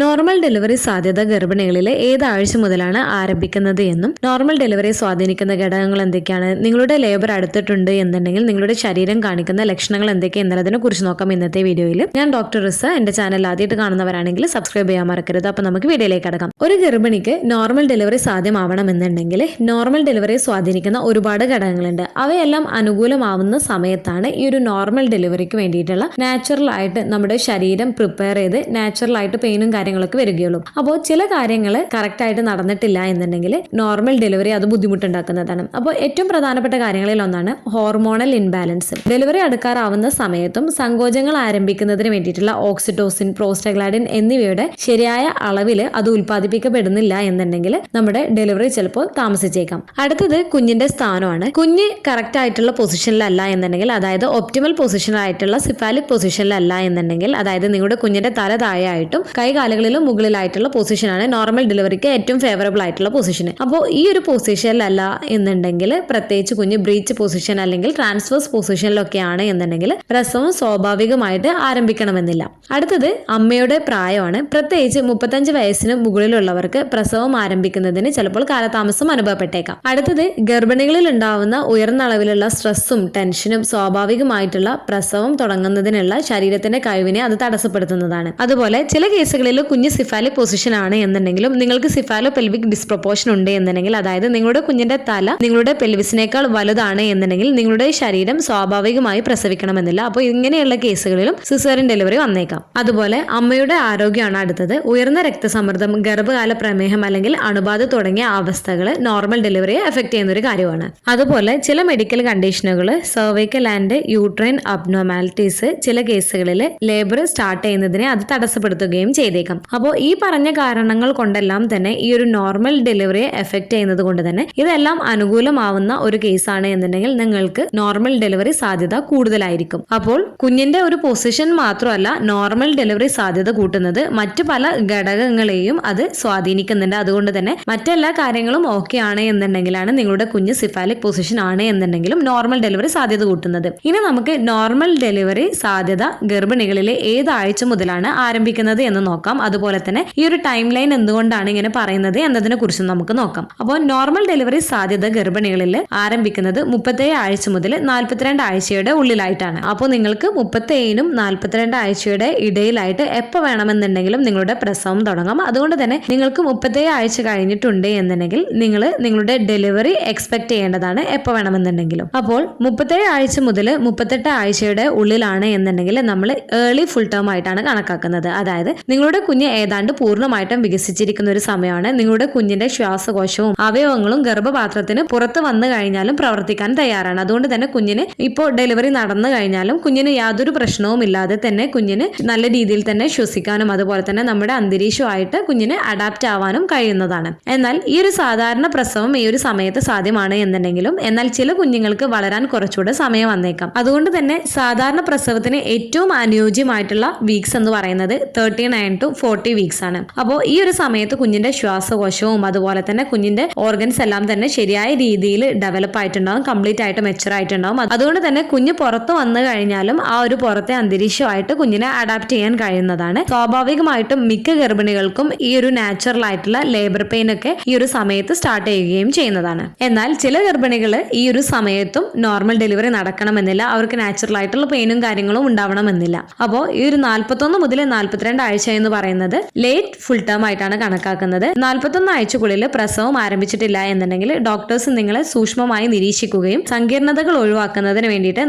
Normal delivery സാധ്യത ഗർഭിണികളിലെ ഏത് ആഴ്ച മുതലാണ് ആരംഭിക്കുന്നത് എന്നും നോർമൽ ഡെലിവറി സ്വാധീനിക്കുന്ന ഘടകങ്ങൾ എന്തൊക്കെയാണ്, നിങ്ങളുടെ ലേബർ അടുത്തിട്ടുണ്ട് എന്നുണ്ടെങ്കിൽ നിങ്ങളുടെ ശരീരം കാണിക്കുന്ന ലക്ഷണങ്ങൾ എന്തൊക്കെ എന്നതിനെ കുറിച്ച് നോക്കാം ഇന്നത്തെ വീഡിയോയിൽ. ഞാൻ ഡോക്ടർ റിസ. എന്റെ ചാനൽ ആദ്യമായിട്ട് കാണുന്നവരാണെങ്കിൽ സബ്സ്ക്രൈബ് ചെയ്യാൻ മറക്കരുത്. അപ്പൊ നമുക്ക് വീഡിയോയിലേക്ക് കടക്കാം. ഒരു ഗർഭിണിക്ക് നോർമൽ ഡെലിവറി സാധ്യമാവണമെന്നുണ്ടെങ്കിൽ നോർമൽ ഡെലിവറിയെ സ്വാധീനിക്കുന്ന ഒരുപാട് ഘടകങ്ങളുണ്ട്. അവയെല്ലാം അനുകൂലമാവുന്ന സമയത്താണ് ഈ ഒരു നോർമൽ ഡെലിവറിക്ക് വേണ്ടിയിട്ടുള്ള നാച്ചുറൽ ആയിട്ട് നമ്മുടെ ശരീരം പ്രിപ്പയർ ചെയ്ത് നാച്ചുറൽ ആയിട്ട് പെയിനും കാര്യങ്ങളൊക്കെ വരികയുള്ളൂ. അപ്പോൾ ചില കാര്യങ്ങൾ കറക്റ്റ് ആയിട്ട് നടന്നിട്ടില്ല എന്നുണ്ടെങ്കിൽ നോർമൽ ഡെലിവറി അത് ബുദ്ധിമുട്ടുണ്ടാക്കുന്നതാണ്. അപ്പോൾ ഏറ്റവും പ്രധാനപ്പെട്ട കാര്യങ്ങളിൽ ഒന്നാണ് ഹോർമോണൽ ഇൻബാലൻസ്. ഡെലിവറി അടുക്കാറാവുന്ന സമയത്തും സങ്കോചങ്ങൾ ആരംഭിക്കുന്നതിന് വേണ്ടിയിട്ടുള്ള ഓക്സിറ്റോസിൻ, പ്രോസ്റ്റഗ്ലാൻഡിൻ എന്നിവയുടെ ശരിയായ അളവിൽ അത് ഉൽപ്പാദിപ്പിക്കപ്പെടുന്നില്ല എന്നുണ്ടെങ്കിൽ നമ്മുടെ ഡെലിവറി ചിലപ്പോൾ താമസിച്ചേക്കാം. അടുത്തത് കുഞ്ഞിന്റെ സ്ഥാനമാണ്. കുഞ്ഞ് കറക്റ്റ് ആയിട്ടുള്ള പൊസിഷനിലല്ല എന്നുണ്ടെങ്കിൽ, അതായത് ഒപ്റ്റിമൽ പൊസിഷനിലായിട്ടുള്ള സിഫാലിക് പൊസിഷനിലല്ല എന്നുണ്ടെങ്കിൽ, അതായത് നിങ്ങളുടെ കുഞ്ഞിന്റെ തല താഴെയായിട്ടും കൈകാലുകളിലും മുകളിലായിട്ടുള്ള പൊസിഷനാണ് നോർമൽ ഡെലിവറിക്ക് ഏറ്റവും ഫേവറബിൾ ആയിട്ടുള്ള പൊസിഷൻ. അപ്പോൾ ഈ ഒരു പൊസിഷനിലല്ല എന്നുണ്ടെങ്കിൽ, പ്രത്യേകിച്ച് കുഞ്ഞ് ബ്രീച്ച് പൊസിഷൻ അല്ലെങ്കിൽ ട്രാൻസ്വേഴ്സ് പൊസിഷനിലൊക്കെയാണ് എന്നുണ്ടെങ്കിൽ പ്രസവം സ്വാഭാവികമായിട്ട് ആരംഭിക്കണമെന്നില്ല. അടുത്തത് അമ്മയുടെ പ്രായമാണ്. പ്രത്യേകിച്ച് 35 വയസ്സിന് മുകളിലുള്ളവർക്ക് പ്രസവം ആരംഭിക്കുന്നതിന് ചിലപ്പോൾ കാലതാമസം അനുഭവപ്പെട്ടേക്കാം. അടുത്തത് ഗർഭിണികളിൽ ഉണ്ടാവുന്ന ഉയർന്ന അളവിലുള്ള സ്ട്രെസ്സും ടെൻഷനും സ്വാഭാവികമായിട്ടുള്ള പ്രസവം തുടങ്ങുന്നതിനുള്ള ശരീരത്തിന്റെ കഴിവിനെ അത് തടസ്സപ്പെടുത്തുന്നതാണ്. അതുപോലെ ചില കേസുകളിൽ കുഞ്ഞ് സിഫാലിക് പൊസിഷൻ ആണ് എന്നുണ്ടെങ്കിലും നിങ്ങൾക്ക് സിഫാലോ പെൽവിക് ഡിസ്പ്രൊപ്പോർഷൻ ഉണ്ട് എന്നുണ്ടെങ്കിൽ, അതായത് നിങ്ങളുടെ കുഞ്ഞിന്റെ തല നിങ്ങളുടെ പെൽവിസിനേക്കാൾ വലുതാണ് എന്നുണ്ടെങ്കിൽ നിങ്ങളുടെ ശരീരം സ്വാഭാവികമായി പ്രസവിക്കണമെന്നില്ല. അപ്പോൾ ഇങ്ങനെയുള്ള കേസുകളിലും സിസേറിയൻ ഡെലിവറി വന്നേക്കാം. അതുപോലെ അമ്മയുടെ ആരോഗ്യമാണ് അടുത്തത്. ഉയർന്ന രക്തസമ്മർദ്ദം, ഗർഭകാല പ്രമേഹം അല്ലെങ്കിൽ അണുബാധ തുടങ്ങിയ അവസ്ഥകൾ നോർമൽ ഡെലിവറിയെ എഫക്ട് ചെയ്യുന്ന ഒരു കാര്യമാണ്. അതുപോലെ ചില മെഡിക്കൽ കണ്ടീഷനുകൾ, സർവൈക്കൽ ആൻഡ് യൂട്രൈൻ അബ്നോർമാലിറ്റീസ് ചില കേസുകളിൽ ലേബർ സ്റ്റാർട്ട് ചെയ്യുന്നതിനെ അത് തടസ്സപ്പെടുത്തുകയും ചെയ്തേക്കാം. അപ്പോൾ ഈ പറഞ്ഞ കാരണങ്ങൾ കൊണ്ടെല്ലാം തന്നെ ഈ ഒരു നോർമൽ ഡെലിവറിയെ എഫക്ട് ചെയ്യുന്നത് കൊണ്ട് തന്നെ ഇതെല്ലാം അനുകൂലമാവുന്ന ഒരു കേസാണ് എന്നുണ്ടെങ്കിൽ നിങ്ങൾക്ക് നോർമൽ ഡെലിവറി സാധ്യത കൂടുതലായിരിക്കും. അപ്പോൾ കുഞ്ഞിന്റെ ഒരു പൊസിഷൻ മാത്രമല്ല നോർമൽ ഡെലിവറി സാധ്യത കൂട്ടുന്നത് മറ്റു പല ഘടകങ്ങളെയും അത് സ്വാധീനിക്കുന്നുണ്ട്. അതുകൊണ്ട് തന്നെ മറ്റെല്ലാ കാര്യങ്ങളും ഓക്കെ ആണ് എന്നുണ്ടെങ്കിലാണ് നിങ്ങളുടെ കുഞ്ഞ് സിഫാലിക് പൊസിഷൻ ആണ് എന്നുണ്ടെങ്കിലും നോർമൽ ഡെലിവറി സാധ്യത കൂട്ടുന്നത്. ഇനി നമുക്ക് നോർമൽ ഡെലിവറി സാധ്യത ഗർഭിണികളിലെ ഏത് ആഴ്ച മുതലാണ് ആരംഭിക്കുന്നത് എന്ന് നോക്കാം. അതുപോലെ തന്നെ ഈ ഒരു ടൈം ലൈൻ എന്തുകൊണ്ടാണ് ഇങ്ങനെ പറയുന്നത് എന്നതിനെ കുറിച്ച് നമുക്ക് നോക്കാം. അപ്പോൾ നോർമൽ ഡെലിവറി സാധ്യത ഗർഭിണികളിൽ ആരംഭിക്കുന്നത് 37 ആഴ്ച മുതൽ 42 ആഴ്ചയുടെ ഉള്ളിലായിട്ടാണ്. അപ്പോൾ നിങ്ങൾക്ക് 37നും 42 ആഴ്ചയുടെ ഇടയിലായിട്ട് എപ്പോൾ വേണമെന്നുണ്ടെങ്കിലും നിങ്ങളുടെ പ്രസവം തുടങ്ങാം. അതുകൊണ്ട് തന്നെ നിങ്ങൾക്ക് 37 ആഴ്ച കഴിഞ്ഞിട്ടുണ്ട് എന്നുണ്ടെങ്കിൽ നിങ്ങൾ നിങ്ങളുടെ ഡെലിവറി എക്സ്പെക്ട് ചെയ്യേണ്ടതാണ് എപ്പോൾ വേണമെന്നുണ്ടെങ്കിലും. അപ്പോൾ 37 ആഴ്ച മുതൽ 38 ആഴ്ചയുടെ ഉള്ളിലാണ് എന്നുണ്ടെങ്കിൽ നമ്മൾ ഏർലി ഫുൾ ടേം ആയിട്ടാണ് കണക്കാക്കുന്നത്. അതായത് നിങ്ങളുടെ കുഞ്ഞ് ഏതാണ്ട് പൂർണ്ണമായിട്ടും വികസിച്ചിരിക്കുന്ന ഒരു സമയമാണ്. നിങ്ങളുടെ കുഞ്ഞിന്റെ ശ്വാസകോശവും അവയവങ്ങളും ഗർഭപാത്രത്തിന് പുറത്ത് വന്നു കഴിഞ്ഞാലും പ്രവർത്തിക്കാൻ തയ്യാറാണ്. അതുകൊണ്ട് തന്നെ കുഞ്ഞിന് ഇപ്പോൾ ഡെലിവറി നടന്നു കഴിഞ്ഞാലും കുഞ്ഞിന് യാതൊരു പ്രശ്നവും ഇല്ലാതെ തന്നെ കുഞ്ഞിന് നല്ല രീതിയിൽ തന്നെ ശ്വസിക്കാനും അതുപോലെ തന്നെ നമ്മുടെ അന്തരീക്ഷമായിട്ട് കുഞ്ഞിന് അഡാപ്റ്റ് ആവാനും കഴിയുന്നതാണ്. എന്നാൽ ഈ ഒരു സാധാരണ പ്രസവം ഈ ഒരു സമയത്ത് സാധ്യമാണ് എന്നുണ്ടെങ്കിലും എന്നാൽ ചില കുഞ്ഞുങ്ങൾക്ക് വളരാൻ കുറച്ചുകൂടെ സമയം വന്നേക്കാം. അതുകൊണ്ട് തന്നെ സാധാരണ പ്രസവത്തിന് ഏറ്റവും അനുയോജ്യമായിട്ടുള്ള വീക്സ് എന്ന് പറയുന്നത് 39 to 40 വീക്സ് ആണ്. അപ്പോൾ ഈ ഒരു സമയത്ത് കുഞ്ഞിന്റെ ശ്വാസകോശവും അതുപോലെ തന്നെ കുഞ്ഞിന്റെ ഓർഗൻസ് എല്ലാം തന്നെ ശരിയായ രീതിയിൽ ഡെവലപ്പ് ആയിട്ടുണ്ടാവും, കംപ്ലീറ്റ് ആയിട്ട് മെച്ചർ ആയിട്ടുണ്ടാവും. അതുകൊണ്ട് തന്നെ കുഞ്ഞ് പുറത്ത് വന്നു കഴിഞ്ഞാലും ആ ഒരു പുറത്തെ അന്തരീക്ഷമായിട്ട് കുഞ്ഞിനെ അഡാപ്റ്റ് ചെയ്യാൻ കഴിയുന്നതാണ്. സ്വാഭാവികമായിട്ടും മിക്ക ഗർഭിണികൾക്കും ഈ ഒരു നാച്ചുറൽ ആയിട്ടുള്ള ലേബർ പെയിൻ ഒക്കെ ഈ ഒരു സമയത്ത് സ്റ്റാർട്ട് ചെയ്യുകയും ചെയ്യുന്നതാണ്. എന്നാൽ ചില ഗർഭിണികൾ ഈ ഒരു സമയത്തും നോർമൽ ഡെലിവറി നടക്കണമെന്നില്ല, അവർക്ക് നാച്ചുറൽ ആയിട്ടുള്ള പെയിനും കാര്യങ്ങളും ഉണ്ടാവണമെന്നില്ല. അപ്പോൾ ഈ ഒരു 41 മുതൽ 42 ആഴ്ച എന്ന് പറയുന്നത് ലേറ്റ് ഫുൾ ടേം ആയിട്ടാണ് കണക്കാക്കുന്നത്. 41 ആഴ്ചക്കുള്ളിൽ പ്രസവം ആരംഭിച്ചിട്ടില്ല എന്നുണ്ടെങ്കിൽ ഡോക്ടേഴ്സ് നിങ്ങളെ സൂക്ഷ്മമായി നിരീക്ഷിക്കുകയും സങ്കീർണതകൾ ഒഴിവാക്കുന്നതിന് വേണ്ടിയിട്ട്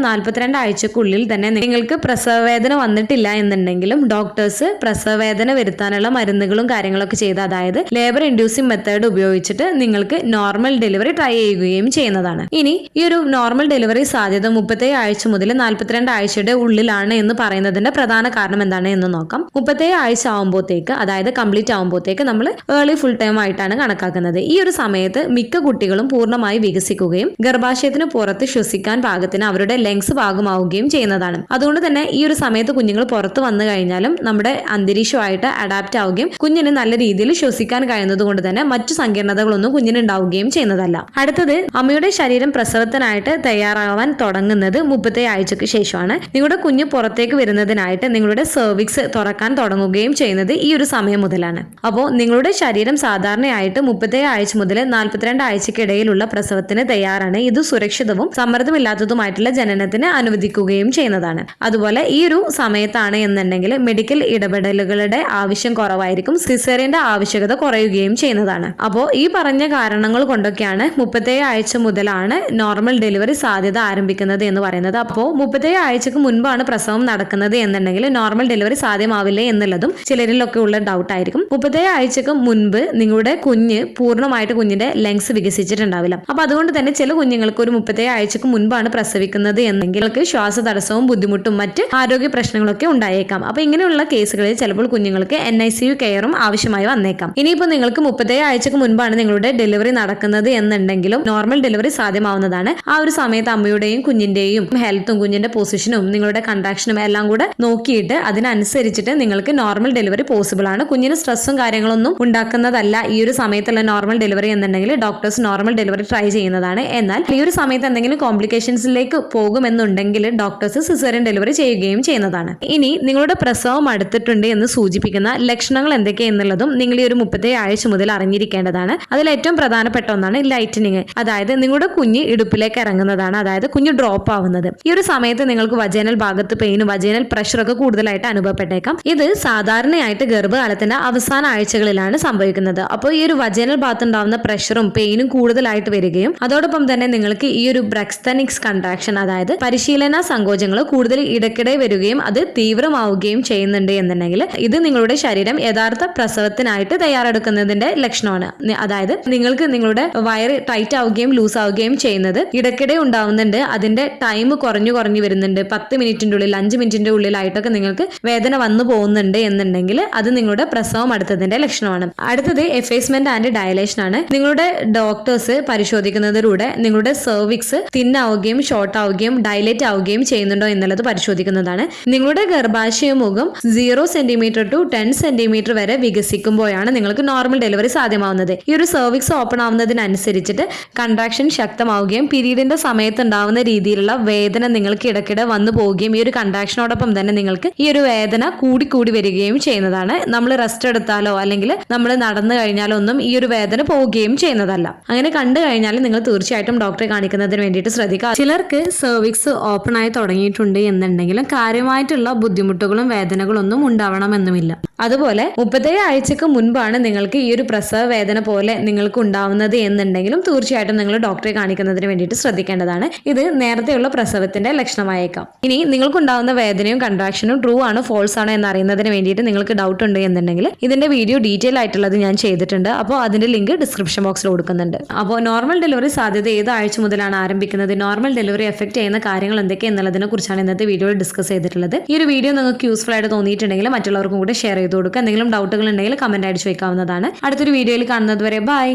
42 ആഴ്ചക്കുള്ളിൽ തന്നെ നിങ്ങൾക്ക് പ്രസവവേദന വന്നിട്ടില്ല എന്നുണ്ടെങ്കിലും ഡോക്ടേഴ്സ് പ്രസവവേദന വരുത്താനുള്ള മരുന്നുകളും കാര്യങ്ങളൊക്കെ ചെയ്ത്, അതായത് ലേബർ ഇൻഡ്യൂസിംഗ് മെത്തേഡ് ഉപയോഗിച്ചിട്ട് നിങ്ങൾക്ക് നോർമൽ ഡെലിവറി ട്രൈ ചെയ്യുകയും ചെയ്യുന്നതാണ്. ഇനി ഈ ഒരു നോർമൽ ഡെലിവറി സാധ്യത 37 ആഴ്ച മുതൽ 42 ആഴ്ചയുടെ ഉള്ളിലാണ് എന്ന് പറയുന്നതിന്റെ പ്രധാന കാരണം എന്താണ് എന്ന് നോക്കാം. 37 ആഴ്ച ആവുമ്പോഴത്തേക്ക്, അതായത് കംപ്ലീറ്റ് ആവുമ്പോഴത്തേക്ക് നമ്മൾ ഏർലി ഫുൾ ടൈം ആയിട്ടാണ് കണക്കാക്കുന്നത്. ഈ ഒരു സമയത്ത് മിക്ക കുട്ടികളും പൂർണ്ണമായി വികസിക്കുകയും ഗർഭാശയത്തിന് പുറത്ത് ശ്വസിക്കാൻ പാകത്തിന് അവരുടെ ലങ്സ് പാകമാവുകയും ചെയ്യുന്നതാണ്. അതുകൊണ്ട് തന്നെ ഈ ഒരു സമയത്ത് കുഞ്ഞുങ്ങൾ പുറത്ത് വന്നു കഴിഞ്ഞാലും നമ്മുടെ അന്തരീക്ഷമായിട്ട് അഡാപ്റ്റ് ആവുകയും കുഞ്ഞിന് നല്ല രീതിയിൽ ശ്വസിക്കാൻ കഴിയുന്നത് കൊണ്ട് തന്നെ മറ്റു സങ്കീർണതകളൊന്നും കുഞ്ഞിന് ഉണ്ടാവുകയും ചെയ്യുന്നതല്ല. അടുത്തത് അമ്മയുടെ ശരീരം പ്രസവത്തിനായിട്ട് തയ്യാറാവാൻ തുടങ്ങുന്നത് 37 ആഴ്ചക്ക് ശേഷമാണ്. നിങ്ങളുടെ കുഞ്ഞ് പുറത്തേക്ക് വരുന്നതിനായിട്ട് നിങ്ങളുടെ സെർവിക്സ് തുറക്കാൻ തുടങ്ങുകയും ചെയ്യുന്നത് ചെയ്യുന്നത് ഈ ഒരു സമയം മുതലാണ്. അപ്പോൾ നിങ്ങളുടെ ശരീരം സാധാരണയായിട്ട് 37 ആഴ്ച മുതൽ 42 ആഴ്ചക്കിടയിലുള്ള പ്രസവത്തിന് തയ്യാറാണ്. ഇത് സുരക്ഷിതവും സമ്മർദ്ദമില്ലാത്തതുമായിട്ടുള്ള ജനനത്തിന് അനുവദിക്കുകയും ചെയ്യുന്നതാണ്. അതുപോലെ ഈ ഒരു സമയത്താണ് എന്നുണ്ടെങ്കിൽ മെഡിക്കൽ ഇടപെടലുകളുടെ ആവശ്യം കുറവായിരിക്കും, സിസേറിയന്റെ ആവശ്യകത കുറയുകയും ചെയ്യുന്നതാണ്. അപ്പോൾ ഈ പറഞ്ഞ കാരണങ്ങൾ കൊണ്ടൊക്കെയാണ് 37 ആഴ്ച മുതലാണ് നോർമൽ ഡെലിവറി സാധ്യത ആരംഭിക്കുന്നത് എന്ന് പറയുന്നത്. അപ്പോൾ 37 ആഴ്ചക്ക് മുൻപാണ് പ്രസവം നടക്കുന്നത് എന്നുണ്ടെങ്കിൽ നോർമൽ ഡെലിവറി സാധ്യമാവില്ലേ എന്നുള്ളതും ചിലരിലൊക്കെ ഉള്ള ഡൗട്ട് ആയിരിക്കും. 37 ആഴ്ചക്ക് മുൻപ് നിങ്ങളുടെ കുഞ്ഞ് പൂർണ്ണമായിട്ട് കുഞ്ഞിന്റെ ലങ്സ് വികസിച്ചിട്ടുണ്ടാവില്ല. അപ്പൊ അതുകൊണ്ട് തന്നെ ചില കുഞ്ഞുങ്ങൾക്ക് ഒരു 37 ആഴ്ചക്ക് മുൻപാണ് പ്രസവിക്കുന്നത് എന്നെങ്കിൽ ശ്വാസതടസ്സവും ബുദ്ധിമുട്ടും മറ്റ് ആരോഗ്യ പ്രശ്നങ്ങളൊക്കെ ഉണ്ടായേക്കാം. അപ്പൊ ഇങ്ങനെയുള്ള കേസുകളിൽ ചിലപ്പോൾ കുഞ്ഞുങ്ങൾക്ക് NICU കെയറും ആവശ്യമായി വന്നേക്കാം. ഇനിയിപ്പോൾ നിങ്ങൾക്ക് 37 ആഴ്ചക്ക് മുൻപാണ് നിങ്ങളുടെ ഡെലിവറി നടക്കുന്നത് എന്നുണ്ടെങ്കിലും നോർമൽ ഡെലിവറി സാധ്യമാവുന്നതാണ്. ആ ഒരു സമയത്ത് അമ്മയുടെയും കുഞ്ഞിന്റെയും ഹെൽത്തും കുഞ്ഞിന്റെ പൊസിഷനും നിങ്ങളുടെ കൺട്രാക്ഷനും എല്ലാം കൂടെ നോക്കിയിട്ട് അതിനനുസരിച്ചിട്ട് നിങ്ങൾക്ക് നോർമൽ ഡെലിവറി പോസിബിൾ ആണ്. കുഞ്ഞിന് സ്ട്രെസ്സും കാര്യങ്ങളൊന്നും ഉണ്ടാക്കുന്നതല്ല ഈ ഒരു സമയത്തുള്ള നോർമൽ ഡെലിവറി എന്നുണ്ടെങ്കിൽ ഡോക്ടേഴ്സ് നോർമൽ ഡെലിവറി ട്രൈ ചെയ്യുന്നതാണ്. എന്നാൽ ഈ ഒരു സമയത്ത് എന്തെങ്കിലും കോംപ്ലിക്കേഷൻസിലേക്ക് പോകുമെന്നുണ്ടെങ്കിൽ ഡോക്ടേഴ്സ് സിസേറിയൻ ഡെലിവറി ചെയ്യുകയും ചെയ്യുന്നതാണ്. ഇനി നിങ്ങളുടെ പ്രസവം അടുത്തിട്ടുണ്ട് എന്ന് സൂചിപ്പിക്കുന്ന ലക്ഷണങ്ങൾ എന്തൊക്കെയെന്നുള്ളതും നിങ്ങൾ ഈ ഒരു 37 ആഴ്ച മുതൽ അറിഞ്ഞിരിക്കേണ്ടതാണ്. അതിൽ ഏറ്റവും പ്രധാനപ്പെട്ട ഒന്നാണ് ലൈറ്റനിങ്, അതായത് നിങ്ങളുടെ കുഞ്ഞ് ഇടുപ്പിലേക്ക് ഇറങ്ങുന്നതാണ്, അതായത് കുഞ്ഞ് ഡ്രോപ്പ് ആവുന്നത്. ഈ ഒരു സമയത്ത് നിങ്ങൾക്ക് വജൈനൽ ഭാഗത്ത് പെയിനും വജൈനൽ പ്രഷറൊക്കെ കൂടുതലായിട്ട് അനുഭവപ്പെട്ടേക്കാം. ഇത് സാധാരണയായിട്ട് ഗർഭകാലത്തിന്റെ അവസാന ആഴ്ചകളിലാണ് സംഭവിക്കുന്നത്. അപ്പോൾ ഈ ഒരു വജൈനൽ ഭാഗത്ത് ഉണ്ടാവുന്ന പ്രഷറും പെയിനും കൂടുതലായിട്ട് വരികയും അതോടൊപ്പം തന്നെ നിങ്ങൾക്ക് ഈ ഒരു ബ്രക്സ്തനിക്സ് കൺട്രാക്ഷൻ, അതായത് പരിശീലന സങ്കോചങ്ങൾ കൂടുതൽ ഇടയ്ക്കിടെ വരികയും അത് തീവ്രമാവുകയും ചെയ്യുന്നുണ്ട് എന്നുണ്ടെങ്കിൽ ഇത് നിങ്ങളുടെ ശരീരം യഥാർത്ഥ പ്രസവത്തിനായിട്ട് തയ്യാറെടുക്കുന്നതിന്റെ ലക്ഷണമാണ്. അതായത് നിങ്ങൾക്ക് നിങ്ങളുടെ വയറ് ടൈറ്റ് ആവുകയും ലൂസ് ആവുകയും ചെയ്യുന്നത് ഇടയ്ക്കിടെ ഉണ്ടാവുന്നുണ്ട്. അതിന്റെ ടൈം കുറഞ്ഞു വരുന്നുണ്ട്. 10 മിനിറ്റിന്റെ ഉള്ളിൽ 5 മിനിറ്റിന്റെ ഉള്ളിലായിട്ടൊക്കെ നിങ്ങൾക്ക് വേദന വന്നു പോകുന്നുണ്ട് എന്നുണ്ടെങ്കിൽ അത് നിങ്ങളുടെ പ്രസവം അടുത്തതിന്റെ ലക്ഷണമാണ്. അടുത്തത് എഫേസ്മെന്റ് ആൻഡ് ഡയലേഷൻ ആണ്. നിങ്ങളുടെ ഡോക്ടേഴ്സ് പരിശോധിക്കുന്നതിലൂടെ നിങ്ങളുടെ സെർവിക്സ് തിന്നാവുകയും ഷോർട്ട് ആവുകയും ഡയലേറ്റ് ആവുകയും ചെയ്യുന്നുണ്ടോ എന്നുള്ളത് പരിശോധിക്കുന്നതാണ്. നിങ്ങളുടെ ഗർഭാശയ മുഖം 0 സെന്റിമീറ്റർ ടു 10 സെന്റിമീറ്റർ വരെ വികസിക്കുമ്പോഴാണ് നിങ്ങൾക്ക് നോർമൽ ഡെലിവറി സാധ്യമാവുന്നത്. ഈ ഒരു സെർവിക്സ് ഓപ്പൺ ആവുന്നതിനനുസരിച്ചിട്ട് കൺട്രാക്ഷൻ ശക്തമാവുകയും പീരീഡിന്റെ സമയത്ത് ഉണ്ടാവുന്ന രീതിയിലുള്ള വേദന നിങ്ങൾക്ക് ഇടയ്ക്കിടെ വന്നു പോവുകയും ഈ ഒരു കൺട്രാക്ഷനോടൊപ്പം തന്നെ നിങ്ങൾക്ക് ഈ ഒരു വേദന കൂടി വരികയും ചെയ്യുന്നതാണ്. നമ്മൾ റെസ്റ്റ് എടുത്താലോ അല്ലെങ്കിൽ നമ്മൾ നടന്നു കഴിഞ്ഞാലോ ഒന്നും ഈ ഒരു വേദന പോവുകയും ചെയ്യുന്നതല്ല. അങ്ങനെ കണ്ടു കഴിഞ്ഞാൽ നിങ്ങൾ തീർച്ചയായിട്ടും ഡോക്ടറെ കാണിക്കുന്നതിന് വേണ്ടിയിട്ട് ശ്രദ്ധിക്കുക. ചിലർക്ക് സെർവിക്സ് ഓപ്പൺ ആയി തുടങ്ങിയിട്ടുണ്ട് എന്നുണ്ടെങ്കിലും കാര്യമായിട്ടുള്ള ബുദ്ധിമുട്ടുകളും വേദനകളും ഒന്നും ഉണ്ടാവണമെന്നുമില്ല. അതുപോലെ 37 ആഴ്ചക്ക് മുൻപാണ് നിങ്ങൾക്ക് ഈ ഒരു പ്രസവ വേദന പോലെ നിങ്ങൾക്ക് ഉണ്ടാവുന്നത് എന്നുണ്ടെങ്കിലും തീർച്ചയായിട്ടും നിങ്ങൾ ഡോക്ടറെ കാണിക്കുന്നതിന് വേണ്ടിയിട്ട് ശ്രദ്ധിക്കേണ്ടതാണ്. ഇത് നേരത്തെയുള്ള പ്രസവത്തിന്റെ ലക്ഷണമായേക്കാം. ഇനി നിങ്ങൾക്കുണ്ടാവുന്ന വേദനയും കൺട്രാക്ഷനും ട്രൂ ആണോ ഫോൾസ് ആണോ എന്ന് അറിയുന്നതിന് വേണ്ടിയിട്ട് നിങ്ങൾക്ക് ഡൗട്ട് ഉണ്ട് എന്നുണ്ടെങ്കിൽ ഇതിന്റെ വീഡിയോ ഡീറ്റെയിൽ ആയിട്ടുള്ളത് ഞാൻ ചെയ്തിട്ടുണ്ട്. അപ്പോൾ അതിന്റെ ലിങ്ക് ഡിസ്ക്രിപ്ഷൻ ബോക്സിൽ കൊടുക്കുന്നുണ്ട്. അപ്പോൾ നോർമൽ ഡെലിവറി സാധ്യത ഏത് ആഴ്ച മുതലാണ് ആരംഭിക്കുന്നത്, നോർമൽ ഡെലിവറി എഫക്ട് ചെയ്യുന്ന കാര്യങ്ങൾ എന്തൊക്കെ എന്നുള്ളതിനെ കുറിച്ചാണ് ഇന്നത്തെ വീഡിയോയിൽ ഡിസ്കസ് ചെയ്തിട്ടുള്ളത്. ഈ ഒരു വീഡിയോ നിങ്ങൾക്ക് യൂസ്ഫുൾ ആയിട്ട് തോന്നിയിട്ടുണ്ടെങ്കിൽ മറ്റുള്ളവർക്കും കൂടെ ഷെയർ ചെയ്ത് കൊടുക്കുക. എന്തെങ്കിലും ഡൗട്ടുകൾ ഉണ്ടെങ്കിൽ കമന്റ് അടിച്ച് വെക്കാവുന്നതാണ്. അടുത്തൊരു വീഡിയോയിൽ കാണുന്നത് വരെ ബൈ.